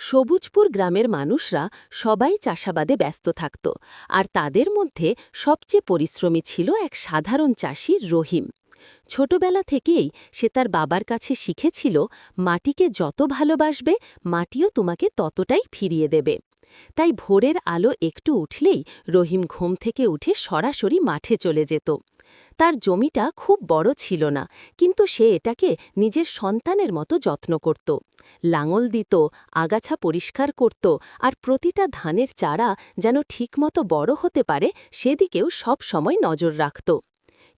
সবুজপুর গ্রামের মানুষরা সবাই চাষাবাদে ব্যস্ত থাকত, আর তাদের মধ্যে সবচেয়ে পরিশ্রমী ছিল এক সাধারণ চাষি রহিম। ছোটবেলা থেকেই সে তার বাবার কাছে শিখেছিল, মাটিকে যত ভালোবাসবে মাটিও তোমাকে ততটাই ফিরিয়ে দেবে। তাই ভোরের আলো একটু উঠলেই রহিম ঘুম থেকে উঠে সরাসরি মাঠে চলে যেত। তার জমিটা খুব বড় ছিল না, কিন্তু সে এটাকে নিজের সন্তানের মতো যত্ন করত। লাঙল দিত, আগাছা পরিষ্কার করত, আর প্রতিটা ধানের চারা যেন ঠিকমতো বড় হতে পারে সেদিকেও সব সময় নজর রাখত।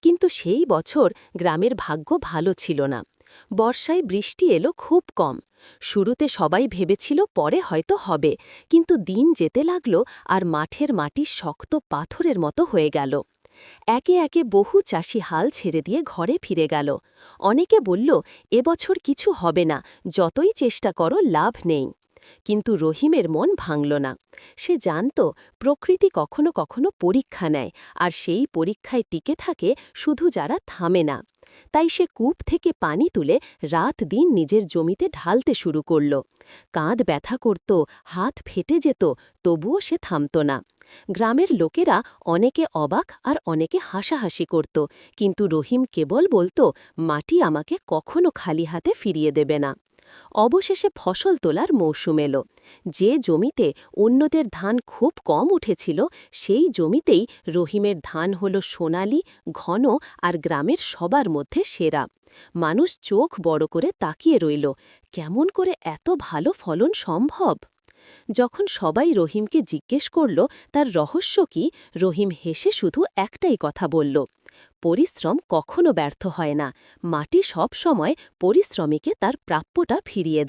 কিন্তু সেই বছর গ্রামের ভাগ্য ভালো ছিল না। বর্ষায় বৃষ্টি এলো খুব কম। শুরুতে সবাই ভেবেছিল পরে হয়তো হবে, কিন্তু দিন যেতে লাগল আর মাঠের মাটি শক্ত পাথরের মতো হয়ে গেল। একে একে বহু চাষি হাল ছেড়ে দিয়ে ঘরে ফিরে গেল। অনেকে বলল, এবছর কিছু হবে না, যতই চেষ্টা করো লাভ নেই। কিন্তু রহিমের মন ভাঙল না। সে জানত প্রকৃতি কখনো কখনো পরীক্ষা নেয়, আর সেই পরীক্ষায় টিকে থাকে শুধু যারা থামে না। তাই সে কূপ থেকে পানি তুলে রাত দিন নিজের জমিতে ঢালতে শুরু করল। কাঁধ ব্যথা করত, হাত ফেটে যেত, তবুও সে থামত না। গ্রামের লোকেরা অনেকে অবাক আর অনেকে হাসাহাসি করত, কিন্তু রহিম কেবল বলতো, মাটি আমাকে কখনো খালি হাতে ফিরিয়ে দেবে না। অবশেষে ফসল তোলার মৌসুম এলো। যে জমিতে অন্যদের ধান খুব কম উঠেছিল, সেই জমিতেই রহিমের ধান হল সোনালি, ঘন আর গ্রামের সবার মধ্যে সেরা। মানুষ চোখ বড় করে তাকিয়ে রইল, কেমন করে এত ভালো ফলন সম্ভব। যখন সবাই রহিমকে জিজ্ঞেস করল তার রহস্য কি, রহিম হেসে শুধু একটাই কথা বলল, পরিশ্রম কখনো ব্যর্থ হয় না, মাটি সব সময় পরিশ্রমীকে তার প্রাপ্যটা ফিরিয়ে দেয়।